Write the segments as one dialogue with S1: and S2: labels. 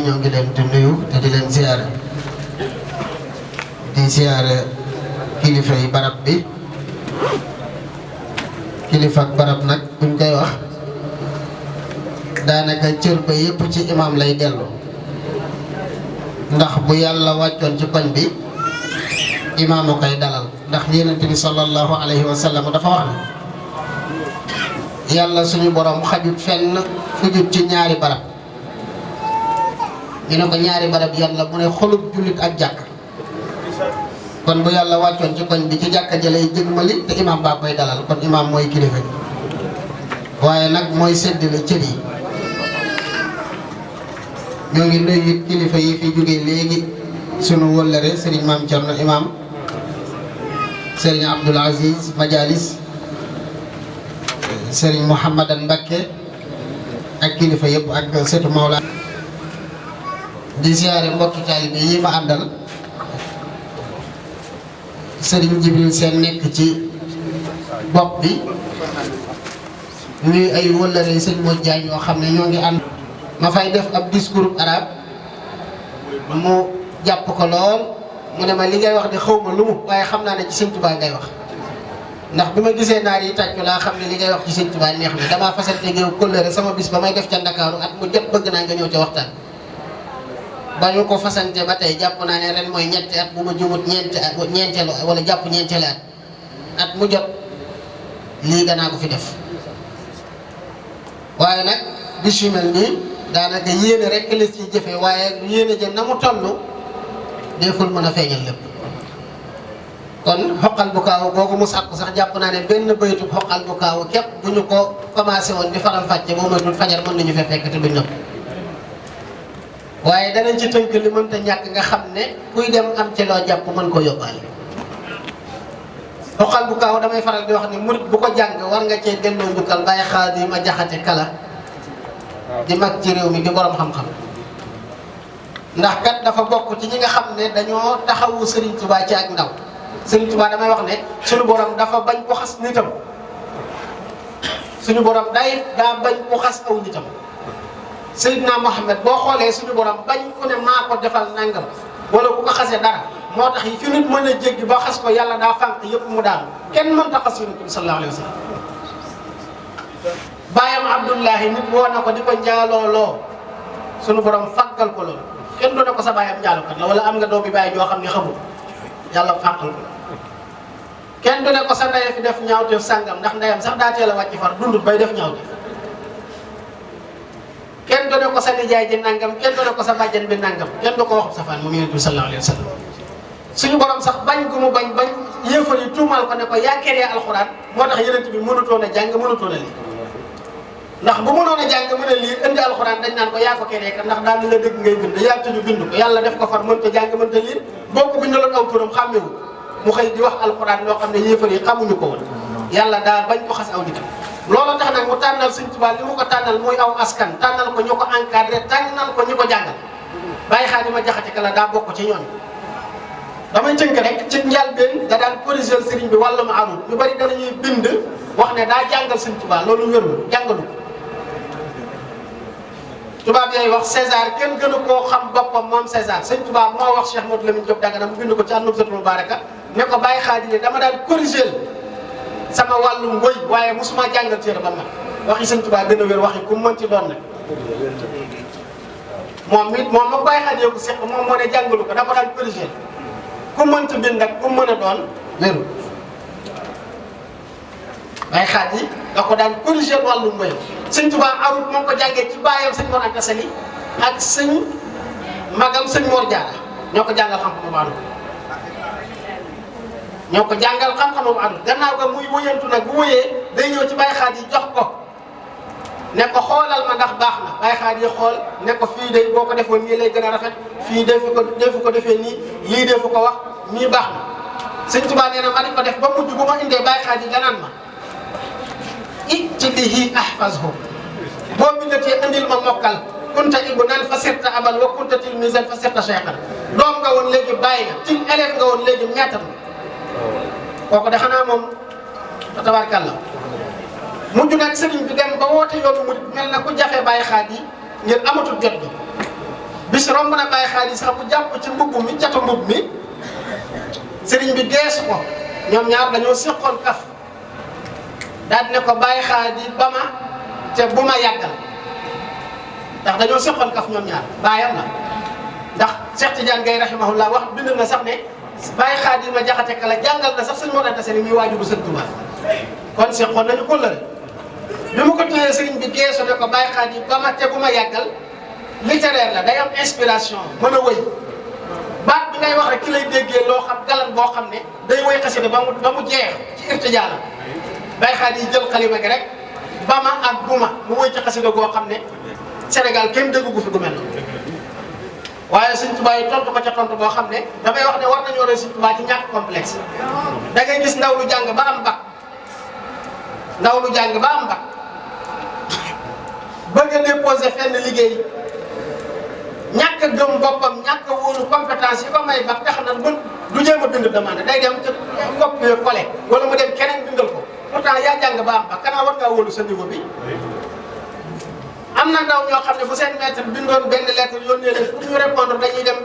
S1: ñoo ngi leen di nuyu te di leen ziyaare di ziyaare kilifa yi barab bi kilifa ak barab nag buñ koy wax daanaka cër ba yépp ci imam lay dellu ndax bu yàlla wàccoon ci koñ bi imaamu koy dalal ndax yonent bi sallallahu alayhi wa sallam dafa wax ne yàlla suñu borom xajut fenn fujut ci ñaari barab ñu ne ko ñaari barab yàlla mu ne xolub jullit ak jàkk kon bu yàlla wàccoon ci koñ bi ci jàkka jëlay jëgmali te imaam baa koy dalal kon imaam mooy kilifa gi waaye nag mooy séddale cër yi ñoo ngi nuyu it kilifa yi fi jógee léegi sunu wëllëre sëriñ maam Cerno imaam sëriñ Abdul Aziz Majalis sëriñ Mouhamadan Mbakke ak kilifa yëpp ak setu Mawla di siyaare mbokki taalibe yi ma àndal sëriñ Jibril seen nekk ci bopp bi ñuy ay wëllëre yi sëñ Modou Diagne yoo xam ne ñoo ngi ànd ma fay def ab discours arabe mu jàpp ko lool mu ne ma li ngay wax de xaw ma lu mu waaye xam naa ne ci sëñ Tuubaa ngay wax ndax bi ma gisee naar yi tàccu laa xam ne li ngay wax ci sëñ Tuubaa neex na damaa fasante géew kóllëre sama bis ba may def ca Ndakaaru at mu jot bëgg naa nga ñëw ca waxtaan ba ñu ko fasante ba tey jàpp naa ne ren mooy ñetti at bu ma jumut ñeenteelu wala jàpp ñeenteelu at mu jot lii danaa ko fi def waaye nag bis yu mel nii daanaka yéene rek la ciy jëfee waaye yéene jëm na mu toll deful mën a feeñal lépp kon xoqal bu kaaw googu mu sàkku sax jàpp naa ne benn baytu xoqal bu kaaw képp bu ñu ko commencé woon di faram fàcce boo moytul fajar mën nañu fee fekk te duñ nëpp waaye danañ ci tënk li mënta ñàkk nga xam ne kuy dem am ci loo jàpp mën koo yóbbaale xoqal bu kaaw damay faral di wax ne murit bu ko jàng war nga cee delloo njukkal bàyyi xaal yi ma jaxate kala di mag ci réew mi di borom xam-xam ndax kat dafa bokk ci ñi nga xam ne dañoo taxawu Serigne Touba ci ak ndaw Serigne Touba damay wax ne suñu borom dafa bañ ko xas nitam suñu borom daa bañ ko xas aw nitam Seydina Mohamed boo xoolee suñu borom bañ ku ne maa ko defal nangam wala ku ko xasee dara moo tax yi fi nit mën a jéggi ba xas ko yàlla daa fànq yëpp mu daanu kenn mënta xas yonent bi sallallahu alayhi wa sallam baayam Abdullahi nit woo na ko di ko njaalooloo suñu borom fàggal ko loolu kenn du ne ko sa baayam njaalokat la wala am nga doomi baay joo xam ne xamul yàlla fànqal ko kenn du ne ko sa ndey fi def ñaawteef sàngam ndax ndeyam sax daa teel a wàcc far dundut bay def ñaawteef kenn du ne ko sa nijaay ji nangam kenn du ne ko sa bàjjen bi nangam kenn du ko waxub safaan moom yonent bi sallallahu alayhi wa sallam suñu borom sax bañ gu mu bañ yéefar yi tuumal ko ne ko yaa keree alxuraan moo tax yonent bi mënutoon a jàng mënutoon a lii ndax bu mënoon a jàng mën a lii indi alxuraan dañ naan ko yaa ko keree kat ndax daal di la dëgg ngay bind yaa tëju bind ko yàlla def ko far mënta jàng mënta lii boo ko bindaloon aw turam xàmmewu mu xëy di wax alxuraan loo xam ne yéefar yi xamuñu ko woon yàlla daal bañ ko xas aw nitam loolu tax nag mu tànnal Sëñ Tuubaa li mu ko tànnal muy aw askan tànnal ko ñu ko encadré tànnal ko ñu ko jàngal bàyyi xaar ma jaxate ka la daa bokk ci ñoom damay tënk rek ci njëlbéen da daan corriger sëriñ bi wàllu ma amul ñu bari danañuy bind wax ne daa jàngal Sëñ Tuubaa loolu wérul jàngalu ko tubaab yooyu wax César kenn gënu koo xam boppam moom César Sëñ Tuubaa moo wax Cheikh Modou Lamine Diop Dagana mu bind ko ci An-Nubzatul Mubaaraka ne ko bàyyi xaar dama daan corriger sama wàllum wëy waaye mosuma jàngal téere ba mag waxi Sëñ Tuubaa gën a wér waxi ku mën ci doon nag moom ma bàyyi xaar yow seq moom moo ne jàngalu ko da ko daan corriger ku mënti bind nag ku mën a doon wéru bàyyi xaar yi da ko daan corriger wàllum wëy Sëñ Tuubaa arut moo ko jàngee ci baayam sëñ Mor Anta Sali ak sëñ magam sëñ Mor Jaara ñoo ko jàngal xam-xamu baanu ñoo ko jàngal xam-xamam àdduna gannaaw ga muy wëyantu nag bu wëyee day ñëw ci Baye Xaad yi jox ko ne ko xoolal ma ndax baax na Baye Xaad yi xool ne ko fii day boo ko defoon nii lay gën a rafet fii defu ko defee nii lii defu ko wax nii baax na Sëñ Tuubaa nee na ma di ko def ba mujj bu ma indee Baye Xaad yi danaan ma ci bihi ahfazhu boo bindatee indil ma mokkal kunta ibnan fa sirta aban wa kunta tilmisan fa sirta cheikhan doom nga woon léegi bàyyi nga til élève nga woon léegi maître kooku de xanaa moom tabaarkàlla mujj nag sëriñ bi dem ba woote yoonu murid mel na ku jafe Baye Xaad yi ngir amatul jot bi bis romb na Baye Xaadi sax bu jàpp ci mbubb mi catu mbubb mi sëriñ bi geesu ko ñoom ñaar dañoo séqoon kaf daal di ne ko Baye Xaadi ba ma te bu ma yàggal ndax dañoo séqoon kaf ñoom ñaar baayam la ndax Cheikh Tidiane Gaye rahimahullah wax bind na sax ne Baye Xaadi ma jaxate kala jàngal na sax sëñ Mor Anta Sali muy waajuru sëñ Tuubaa kon séqoon nañu kóllëre bi mu ko téyee sëriñ bi geesu ne ko Baye Xaadi ba ma te bu ma yàggal littéraire la day am inspiration mën a wëy baat bi ngay wax rek ki lay déggee loo xam galan boo xam ne day woy xasida ba mu jeex ci irtijaa la Baye Xaadi jël xalima gi rek ba ma ak buma mu woy ci xasida goo xam ne Sénégal kenn déggu gu fi gu mel waaye Sëñ Tuubaa yi tontu ko ca tontu boo xam ne damay wax ne war nañoo roy Sëñ Tuubaa ci ñàkk complexe da ngay gis ndaw lu jàng ba am bac ndaw lu jàng ba am bac bëgg a déposé fenn liggéey ñàkk a gëm boppam ñàkk a wóolu compétence yi ko may bac tax na du jéem a bind demande day dem ca copier collé wala mu dem keneen bindal ko pourtant yaa jàng ba am bac kanaa war ngaa wóolu sa niveau bi. am na ndaw ñoo xam ne bu seen maître bindoon benn lettre yónnee leen pour ñu répondre dañuy dem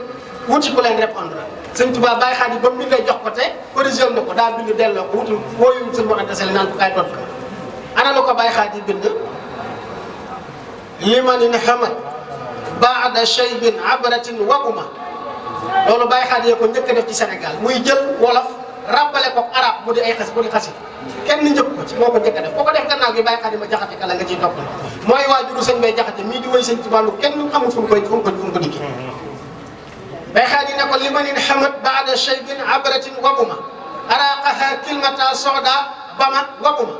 S1: wuti ku leen répondre Sëñ Tuubaa Baye Xaadi ba mu bindee jox ko te corrigé na ko daa bind delloo ko wutul wóoyul Sëñ Mor Anta Sali naan ko kaay tontu ana lu ko Baye Xaadi bind limanin hamad baada shaybin abratin waguma loolu Baye Xaadi yee ko njëkk a def ci Sénégal muy jël wolof rappelé ko arab mu di ay xas mu di xasi kenn njëkk ko ci moo ko njëkk a def boo ko def gannaaw gi Baye Xaadi ma jaxate kala nga ciy topp mooy waajuru sëñ Bay jaxate mii di woy Sëñ Tuubaa lu kenn xamul fu mu ko dikki Baye Xaadi ne ko limanin hamad baada shaybin abratin waguma araqaha kilmata soda bama waguma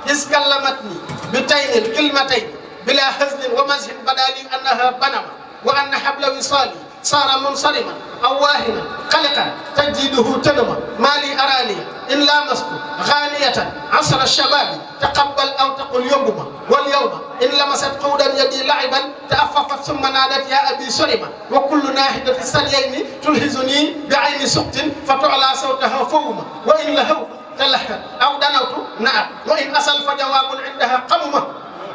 S1: iskallamatni bi taynil kilmatayn bila hazlin wa mazhin badali annaha banama wa anna habla wisali صار منصرما أو واهنا قلقا تجديده تنما ما لي أراني إن لامست غانية عصر الشباب تقبل أو تقل يومما واليوم إن لمست قودا يدي لعبا تأففت ثم نادت يا أبي سلمة وكل ناهدة الثديين تلهزني بعين سقط فتعلى صوتها فوما وإن لهوت تلهت أو دنوت نأت وإن أصل فجواب عندها قممة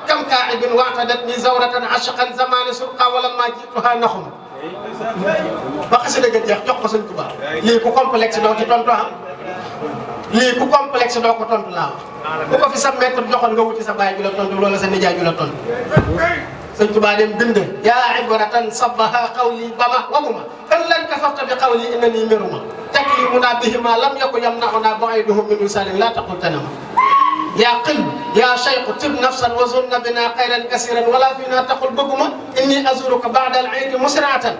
S1: كم كاعب واعتدتني زورة عشقا زمان سرقا ولما جئتها نخمة ba xasida ga jeex jox ko Sëñ Tuubaa lii ku complexe doo ci tontu ah lii ku complexe doo ko tontu laa wax bu ko fi sa maître joxoon nga wuti sa baay ju la tontu loola sa nijaay ju la tontu Sëñ Tuubaa dem bind yaa ibratan sabaha qawli bama waguma ëllan kafafta bi qawli innani miruma taklimuna bihima lam yakun yamnauna baiduhum min wisalin la taqul tanama yaa qil yaa cheikhu tib nafsan wa zunna bina xayran kasiran wala fina taqul bëgguma inni azuruka baada al ayni musraatan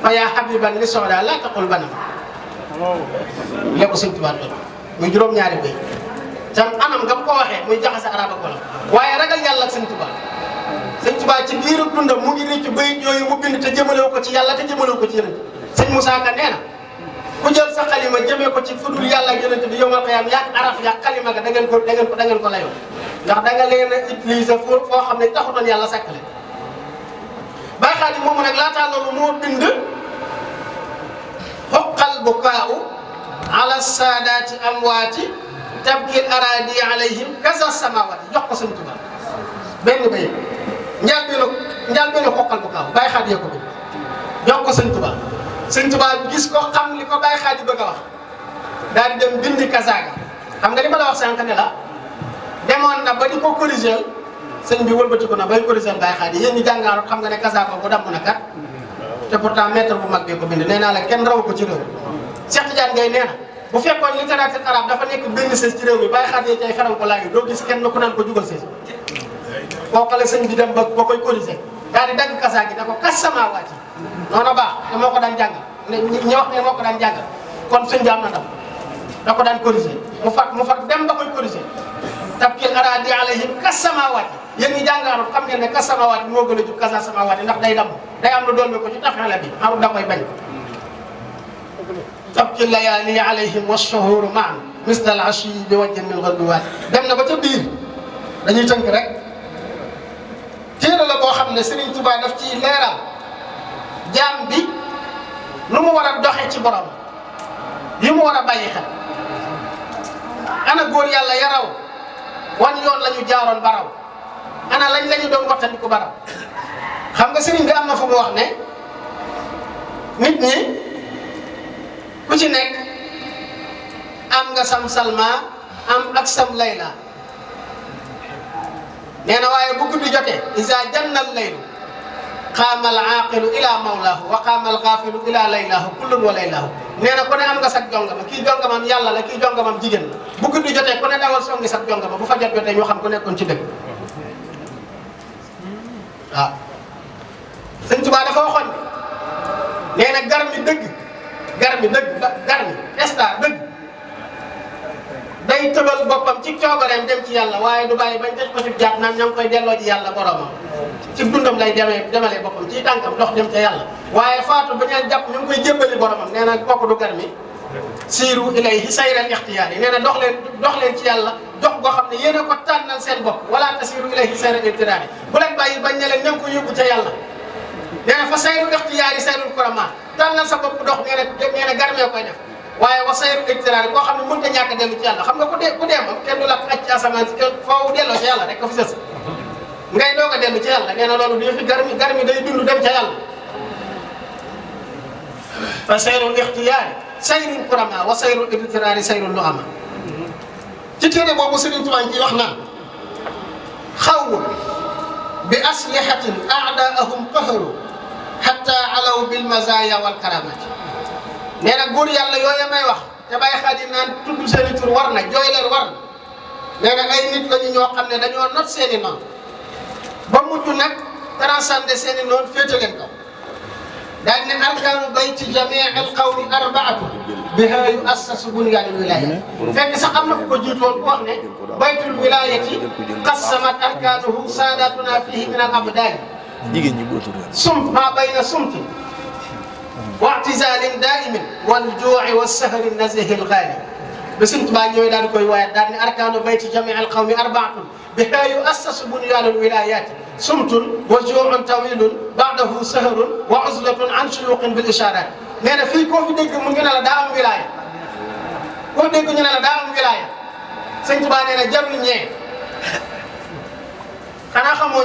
S1: fa yaa habiban li soda la taqul banama lépp Sëñ Tuubaa doon muy juróom-ñaari bay tam anam nga ko waxee muy jaxase arab ak wolof waaye ragal yàlla ak Sëñ Tuubaa Sëñ Tuubaa ci biiru dundam mu ngi rëcc bayit yooyu mu bind te jëmalewu ko ci yàlla te jëmalewu ko ci yonent Sëñ Moussa Ka nee na ku jël sa xalima jëmee ko ci fudul yàlla ak yonent bi yowmal qiyaam yaag araf yaag xalima ga da ngeen ko layoo ndax da nga leen a utiliser foo xam ne taxutoon yàlla sakkale Baye Xaadi moomu nag laataa loolu moo bind xoqal bukaau ala saadaati amwaati tabkil aradi alayhim kaza samawati jox ko Sëñ Tuubaa benn bay njaal benn xoqal bukaaw Baye Xaadi yee ko bind jox ko Sëñ Tuubaa Sëñ Tuubaa gis ko xam li ko Baye Xaadi bëgg a wax daal di dem bindi kasaaga xam nga li ma la wax sànq ne la demoon na ba di ko corriger sëñ bi wëlbatiku na bay corriger Baye Xaadi yéen ñi jàngaaroon xam nga ne kasaaga bu damm na kat te pourtant maître bu mag bi ko bind nee naa la kenn raw ko ci réew Cheikh Tidiane Gaye nee na bu fekkoon littérature arabe dafa nekk benn sës ci réew mi Baye Xaadi cay xaram ko laaj doo gis kenn ku naan ko jugal sës kooku la sëñ bi dem ba koy corriger daal di dagg kasaaga ne ko kas samaawaati noonu baax te moo ko daan jàngal ñi wax ne moo ko daan jàngal kon sëñ bi am na ndam da ko daan corriger mu far dem ba koy corriger tabkil aradi alayhim kas samaawaati yéen ñi jàngaaroon xam ngeen ne kas samaawaati moo gën a jub kasa samaawaati ndax day damm day am lu doon ko ci tafala bi amul da koy bañ tabkil layaali alayhim washuhuru maan misla al ashi bi wajhin min ghadwaat dem na ba ca biir dañuy tënk rek téere la boo xam ne Serigne Touba daf ci leeral jaam bi lu mu war a doxee ci borom li mu war a bàyyi xel ana góor yàlla yaraw wan yoon la ñu jaaroon baraw ana lañ la ñu doon wattandiku baraw xam nga sëriñ bi am na fu mu wax ne nit ñi ku ci nekk am nga sam Salma am ak sam Layla nee na waaye bu guddi jotee isa janna al-laylu qaama al-aaqilu ila mawlaahu wa qaama al-gaafilu ila laylaahu kullun wa laylaahu nee na ku ne am nga sag jongama kii jongamam yàlla la kii jongamam jigéen la bu guddi jotee ku ne dawal songi sag jongama bu fajar jotee ñu xam ku nekkoon ci dëgg waaw Sëñ Tuubaa dafa waxoon ne nee na gar mi dëgg estar dëgg day tëbal boppam ci coobareem dem ci yàlla waaye du bàyyi bañ tëj ko ci jàpp naan ña ngi koy delloo ci yàlla boromam ci dundam lay demalee boppam ci tànkam dox dem ca yàlla waaye faatu ba ñaan jàpp ñu ngi koy jébbali boromam nee na kooku du gar mi siiru ilayhi sayral ixtiyaar yi nee na dox leen ci yàlla dox goo xam ne yéen a ko tànnal seen bopp wala tasiru ilayhi sayral ixtiyaar yi bu leen bàyyi bañ ne leen ña ngi ko yóbbu ca yàlla nee na fa sayru ixtiyaar yi sayrul kurama tànnal sa bopp dox nee na gar mee koy def waaye wa sayru ixtiyaar koo xam ne mënut a ñàkk a dellu ci yàlla xam nga ku dee moom kenn du la aj ci asamaan si kenn foofu delloo ci yàlla rek ko fi sës ngay doog a dellu ci yàlla nee na loolu du fi gar mi day dund dem ca yàlla fa sayrul ixtiyaar sayrul kurama wa sayrul ixtiyaar sayrul lu'ama ci téere boobu Sëriñ Tuubaa ci wax naan xawmu bi aslihatin a'daahum qaharu hatta alaw bil mazaya wal karamati nee na góor yàlla yooya may wax te bàyyi Xaadim naan tudd seeni tur war na jooy leen war na nee na ay nit lañu ñoo xam ne dañoo not seeni noon ba mujj nag transcender seeni noon féete leen kaw daal ne arkaanu bayti jamii al qawmi arbaatu biha yuassasu bunyaanul wilaaya fekk sax am na ku ko jiitoon ku wax ne baytul wilaayati qassamat arkaanuhu saadatuna fihi min al abdaani sumt maa bayna sumti واعتزال دائم والجوع والسهر النزه الغالي بسنت با ñoy dal koy waye dal ni arkanu bayti jami' al-qawmi arba'atun biha yu'assasu bunyan al-wilayat sumtun wa ju'un tawilun ba'dahu sahrun wa 'uzlatun 'an shuyuqin bil isharat neena fi ko fi dégg mu ngi na la da am wilaya ko dégg ñu na la da am wilaya Sëñ Tuubaa neena jarul ñe xana xamoo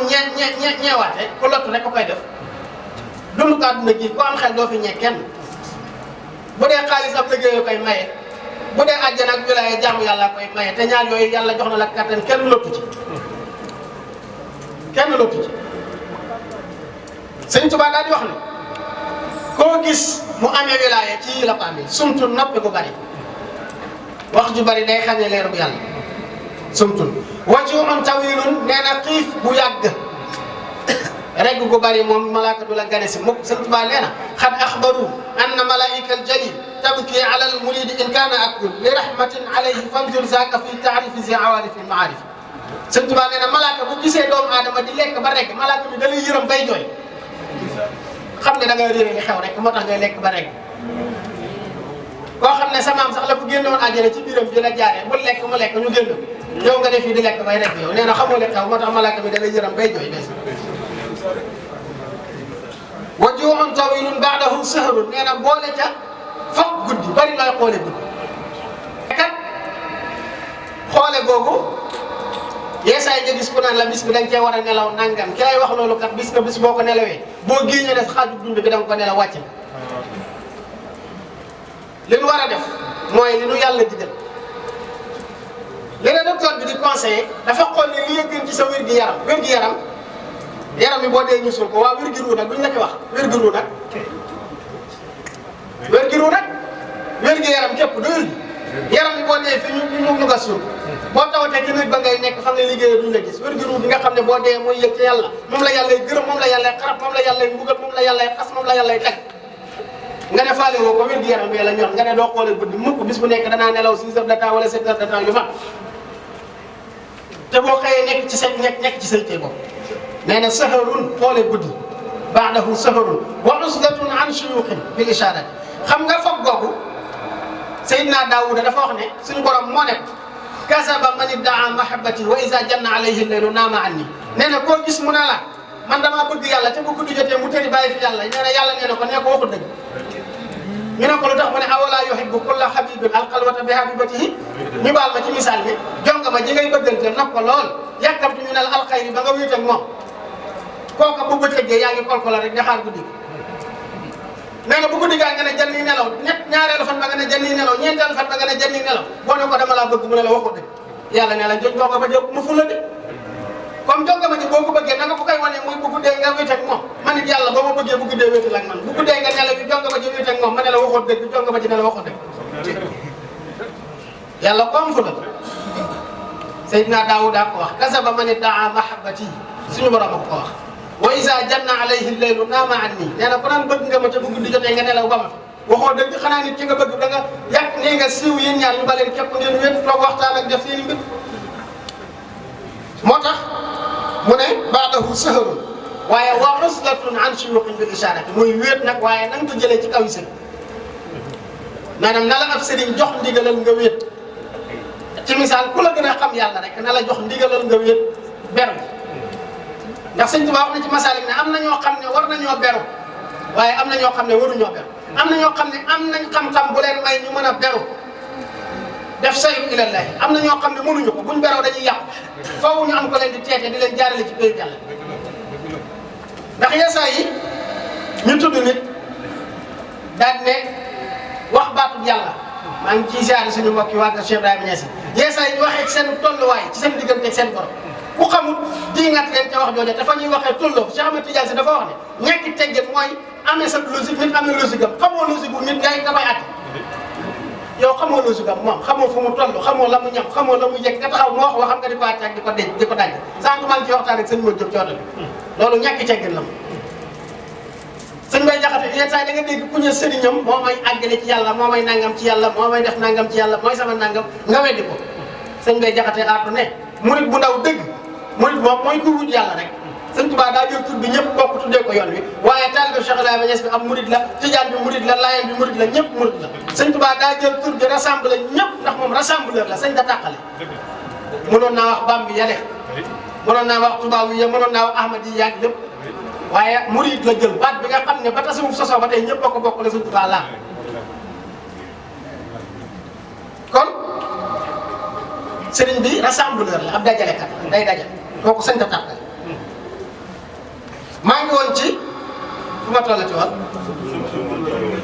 S1: ñewaate ko lottu rek ko koy def dundu ko àdduna gi ko am xel doo fi ñee kenn bu dee xaalis ab liggéey koy maye bu dee àjjana ak wilaaya jaamu yàlla koy maye te ñaar yooyu yàlla jox na la kattan kenn lottu ci Sëñ Tuubaa daal di wax ne koo gis mu amee wilaaya ci la ko amee sumtul noppi bu bari wax ju bari day xañe leeru yàlla sumtul wajuun tawilun nee na xiif bu yàgg rek gu bari moom malaaka du la gane si mukk Sëñ Tuubaa nee na xad axbaru anna malaika aljalil tabki ala almurid in kaana akul li rahmatin alayhi fanzur zaka fi taarifi zi awaarif almaarif Sëñ Tuubaa nee na malaaka bu gisee doomu aadama di lekk ba rek malaaka bi da lay yërëm bay jooy xam ne da ngay réere li xew rek moo tax ngay lekk ba rek koo xam ne sa maam sax la bu génnoon àjjana ci biiram bi la jaaree bu lekk mu lekk ñu génn yow nga def fii di lekk bay rek yow nee na xamoo li xew moo tax malaaka bi da lay yërëm bay jooy des wa ju'un tawilun ba'dahu sahrun nee na boole ca fokk guddi bari looy xoole guddi kat xoole googu yeesaay nga gis ku naan la bis bi dañ cee war a nelaw nangam ki lay wax loolu kat bis boo ko nelawee boo génnee def xaaju dund bi danga ko nelaw wàcc li nu war a def mooy li nu yàlla digal léeg-léeg docteur bi di conseillé dafa xool ne li yëgën ci sa wér-gi-yaram yaram bi boo dee ñu suul ko waaw wér-gi-ru nag duñ la ci wax wér-gi-ru nag wér-gi-yaram képp doyul yaram bi boo dee fi ñu nga suul boo tawatee ci nit ba ngay nekk xam ne liggéeyee duñ la gis wér-gi-ru bi nga xam ne boo dee mooy yëg ci yàlla moom la yàllay gërëm moom la yàllay xarab moom la yàllay mbugal moom la yàllay xas moom la yàllay teg nga ne faale woo ko wér-gi-yaram bi la ñor nga ne doo xoolee guddi mukk bis bu nekk danaa nelaw 6 heures de temps wala 7 heures de temps yu mag te boo xëyee nekk ci say tey bopp nee na saharun xoole guddi ba'dahu saharun wa uzlatun an shuyuqin bil isharat xam nga foog googu Seydina Daawuda dafa wax ne suñu borom moo ne kasaba man iddaa mahabbati wa iza janna alayhi laylu naama anni nee na koo gis mu ne la man damaa bëgg yàlla te bu guddi jotee mu tëri bàyyi fi yàlla nee na yàlla nee na ko nee ko waxul dëgg ñu ne ko lu tax mu ne awala yuhibbu kulla habibin alqalwata bi habibatihi ñu baal ma ci misaal bi jonga ma ji ngay bëggante nag ko lool yàkkamtu ñu ne la alxayri ba nga wéet ak moom kooka bu bëccëgee yaa ngi kolkola rek di xaar guddi nee nga bu guddi gaa nga ne jël nii nelaw ñaareelu fan ba nga ne jël nii nelaw ñeenteelu fan ba nga ne jël nii nelaw boo ne ko dama laa bëgg mu ne la waxut dëgg yàlla ne la joj boo ko ba jël mu fula de comme jonga ma ci boo ko bëggee da nga ko koy wane muy bu guddee nga wéet ak moom man it yàlla boo ma bëggee bu guddee wéetal ak man bu guddee nga nelaw yi jonga ma ci wéet ak moom ma ne la waxut dëgg jonga ma ci ne la waxut dëgg yàlla ko am fula Seydina Daawuda ko wax kasaba man iddaa mahabbati suñu borom ko wax wa isa janna alayhi leylu naama anni nee na ku naan bëgg nga ma ca bu guddi jotee nga nelaw ba ma fi waxoo dëgg xanaa nit ki nga bëgg da nga yàq nii nga siiw yéen ñaar ñu ba leen képp ngeen wéet toog waxtaan ak def seen i mbir moo tax mu ne baadahu saharun waaye wa uslatun an shuyuqin bil isharati muy wéet nag waaye na nga ko jëlee ci kaw yi sëriñ maanaam na la ab sëriñ jox ndigalal nga wéet ci misaal ku la gën a xam yàlla rek na la jox ndigalal nga wéet beru ndax sëñ Tuubaa wax na ci masaalik ne am na ñoo xam ne war nañoo beru waaye am na ñoo xam ne waruñoo beru am na ñoo xam ne am nañ xam-xam bu leen may ñu mën a beru def sayu ilallahi am na ñoo xam ne mënuñu ko buñ beroo dañuy yàqu faaw ñu am ko leen di teete di leen jaarale ci béy yàlla ndax yeesaa yi ñu tudd nit daal ne wax baatub yàlla maa ngi ciy siyaare suñu mbokk yi waa Cheikh Ibrahima Niass yeesaa yi ñu waxee seen tolluwaay ci seen diggante ak seen borom ku xamul diingat leen ca wax jooju dafa ñuy waxee tolloo Cheikh Ahmed Tidiane Sy dafa wax ne ñàkk teggin mooy amee sa logique nit amee logique am xamoo logique bu nit ngay dafay at yow xamoo logique am moom xamoo fu mu toll xamoo la mu ñam xamoo la mu yëg nga taxaw mu wax waxam nga di ko àcc ak di ko denc di ko daj sànq maa ngi ci waxtaan ak sëñ Modou Diop coono bi loolu ñàkk teggin la ma sëñ Bay Jaxate yenn saa yi da nga dégg ku ñu sëriñam moo may àggale ci yàlla moo may nangam ci yàlla moo may def nangam ci yàlla mooy sama nangam nga weddi ko sëñ Bay Jaxate aatu ne murit bu ndaw dëgg murit moom mooy ku wut yàlla rek sëñ Tuubaa daa jël tur bi ñëpp bokk tuddee ko yoon wi waaye taalibe Cheikh Ibrahima Niass bi am murit la tijaan bi murit la laayeen bi murit la ñëpp murit la sëñ Tuubaa daa jël tur bi rassemblé ñëpp ndax moom rassembleur la sëñ da tàqale mënoon naa wax Bambi ya de mënoon naa wax Tuubaa yi mënoon naa wax Ahmadi yi yaag lépp waaye murit la jël baat bi nga xam ne ba tasawuf sosoo ba tey ñëpp a ko bokk la sëñ Tuubaa laa kon sëriñ bi rassembleur la ab dajalekat la day dajal kooku sëñ da tàqale maa ngi woon ci fu ma tollati woon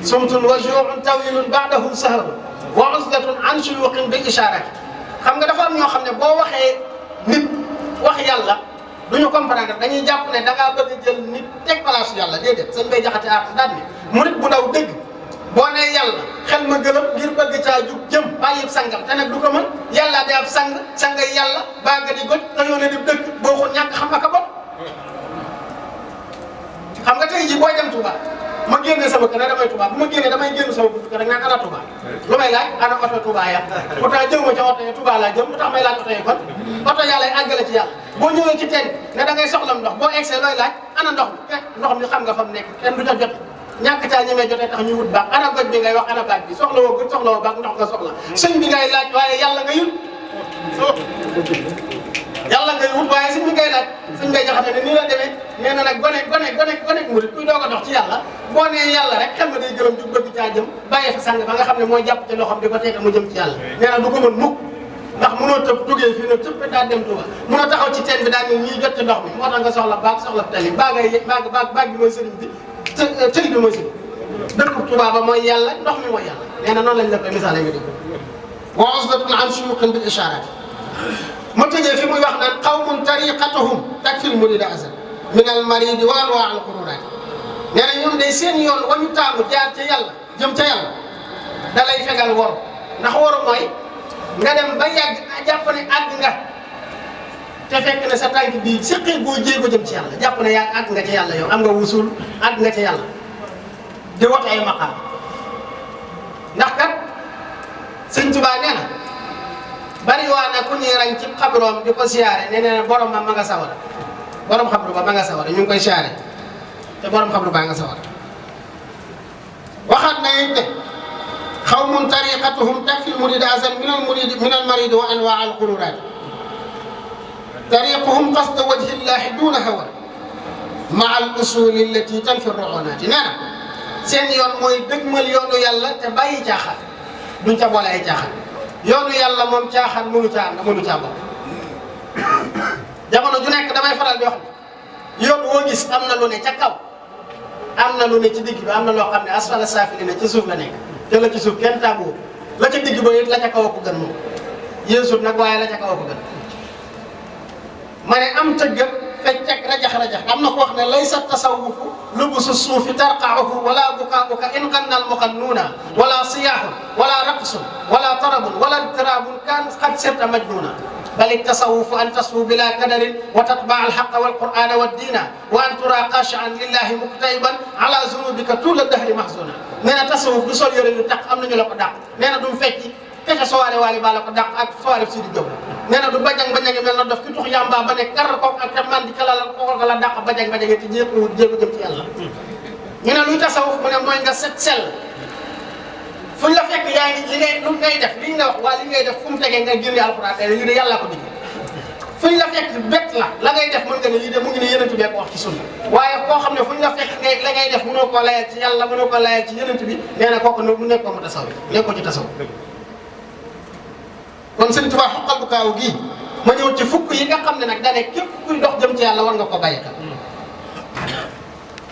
S1: sumtun wa juu'un tawilun ba'dahum saharun wa uzlatun an shuyuqin bil isharati xam nga dafa am ñoo xam ne boo waxee nit wax yàlla du ñu comprendre dañuy jàpp ne da ngaa bëgg a jël nit teg place yàlla déedéet sëñ Bay Jaxate aat daan ni murit bu ndaw dëgg boo nee yàlla xel ma gëlëm ngir bëgg caa jug jëm bàyyi sangam te nag du ko mën yàlla day ab sangay yàlla baa nga di goj te yoone di dëgg boo ko ñàkk xam aka bot xam nga tey jii booy dem Touba ma génne sama kër damay Touba bu ma génnee damay génn sama buntu kër rek naan ana Touba lu may laaj ana oto Touba ya pourtant jëw ma ca oto yi Touba laa jëm lu tax may laaj oto yi kon oto yàlla yi àggale ci yàlla boo ñëwee ci teen ne da ngay soxlam ndox boo egsee looy laaj ana ndox mi fekk ndox mi xam nga fa mu nekk kenn du ca jot ñàkk caa ñemee jotee tax ñuy wut baax ana goj bi ngay wax ana baag bi soxla woo goj soxla woo baax ndox nga soxla sëñ bi ngay laaj waaye yàlla nga yut yàlla ngay wut waaye sëñ bi ngay laaj sëñ Bay Jaxate ne nii la demee nee na nag gone murit kuy doog a dox ci yàlla boo nee yàlla rek xel ma day gërëm jug bëgg caa jëm bàyyee fa sang ba nga xam ne mooy jàpp ci loxoom di ko teete mu jëm ci yàlla nee na du ko mën mukk ndax mënoo tëb jógee fii ne tëb daa dem Touba mënoo taxaw ci teen bi daal ne ñuy jot ci ndox mi moo tax nga soxla baag soxla tali baag bi mooy sëriñ bi tëli bi mooy sëriñ dëkk Touba ba mooy yàlla ndox mi mooy yàlla nee na noonu lañ la koy misaale nga dégg wa uzlatun an shuyuqin bil isharat ma tëjee fi muy wax naan qawmun tariqatuhum takfil murida azal min al maridi wa anwa al qururat nee na ñoom day seen yoon wa ñu taamu jaar ca yàlla jëm ca yàlla da lay fegal wor ndax wor mooy nga dem ba yàgg jàpp ne àgg nga te fekk ne sa tànk bii siqi boo jéego jëm ci yàlla jàpp ne yaa àgg nga ca yàlla yow am nga wusul àgg nga ca yàlla di wat ay maqaam ndax kat sëñ Tuubaa nee na bari waa na ku ñuy rañ ci xabroom di ko siyaare nee na borom ma nga sawara borom xabru ba ma nga sawara ñu ngi koy siyaare te borom xabru baa nga sawara waxaat na it ne xawmun tariqatuhum takfil murida azan min al maridi wa anwa al qururat tariquhum qasda wajhi llahi duna hawa maa al usuli allati tanfi ruunati nee na seen yoon mooy dëgmal yoonu yàlla te bàyyi caaxaan duñ ca boole ay caaxaan yoonu yàlla moom caaxaan mënu caa bokk jamono ju nekk damay faral di wax ne yoon woo gis am na lu ne ca kaw am na lu ne ci digg bi am na loo xam ne asfala saafilina ci suuf la nekk te la ci suuf kenn tàgguwul la ca digg ba it la ca kaw a ko gën moom yéesut nag waaye la ca kaw a ko gën ma ne am tëgg fecc ak rajax am na ko wax ne laysa tasawufu lubusu suufi tarqaahu wala bukaauka in ganna al mugannuuna wala siyaaxun wala raqsun wala tarabun wala tiraabun kan qad sirta majnuuna bal التصوف أن تصفو بلا كدر وتتبع الحق والقرآن والدين وأن ترى خاشعا لله مكتئبا على ذنوبك طول الدهر محزونا نينا تصوف du sol yore yu tax am nañu la ko dàq nee na du fecci kese soirée waali baa la ko dàq ak soirée Sidi Diop nee na du bajang bajangi mel na dof ki tux yamba ba ne kar ko ak te man di kalal ko la dàq bajang bajangi te jéem jëm ci yàlla ñu ne luy tasawuf mu ne mooy nga set sell fuñ la fekk yaa ngi li ngay def li nga wax waa li ngay def fu mu tegee nga génne alxuraan te lii de yàlla ko dig fuñ la fekk bett la ngay def mën nga ne lii de mu ngi ne yonent bi ko wax ci sunna waaye koo xam ne fuñ la fekk la ngay def mënoo koo layal ci yàlla mënoo koo layal ci yonent bi nee na kooku mu nekk ko mu tasawuf nekkoo ci tasawuf kon Sëriñ Tuubaa xoqal bu kaaw gii ma ñëw ci fukk yi nga xam ne nag dane képp kuy dox jëm ci yàlla war nga ko bàyyi xel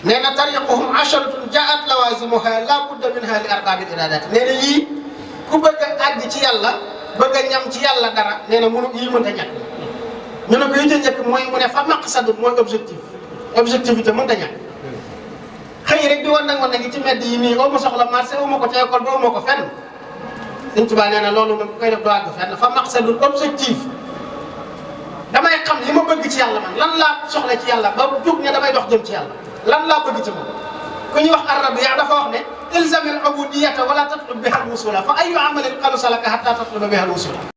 S1: nee na tariquhum asharatun jaat lawazimuha la budda minha li arbaabil iradati nee na yii ku bëgg a àgg ci yàlla bëgg a ñam ci yàlla dara nee na mënu yii mënta ñàkk ñu ne ko yi ca njëkk mooy mu ne fa maqsadun mooy objectivité mënta ñàkk xëy rek di wan nag ci mbedd yi nii oo ma soxla marché oo ma ko ci école ba oo ma ko fenn Sëñ Tuubaa nee na loolu moom koy def doo àgg fenn fa maqsadun objectif damay xam li ma bëgg ci yàlla man lan laa soxla ci yàlla ba jóg ne damay dox jëm ci yàlla lan laa bëgg ci moom ku ñuy wax Arabiya dafa wax ne ilzamil ubudiyata wala tatlub biha al wusula fa ayu amalin xalusa laka hatta tatluba biha al wusula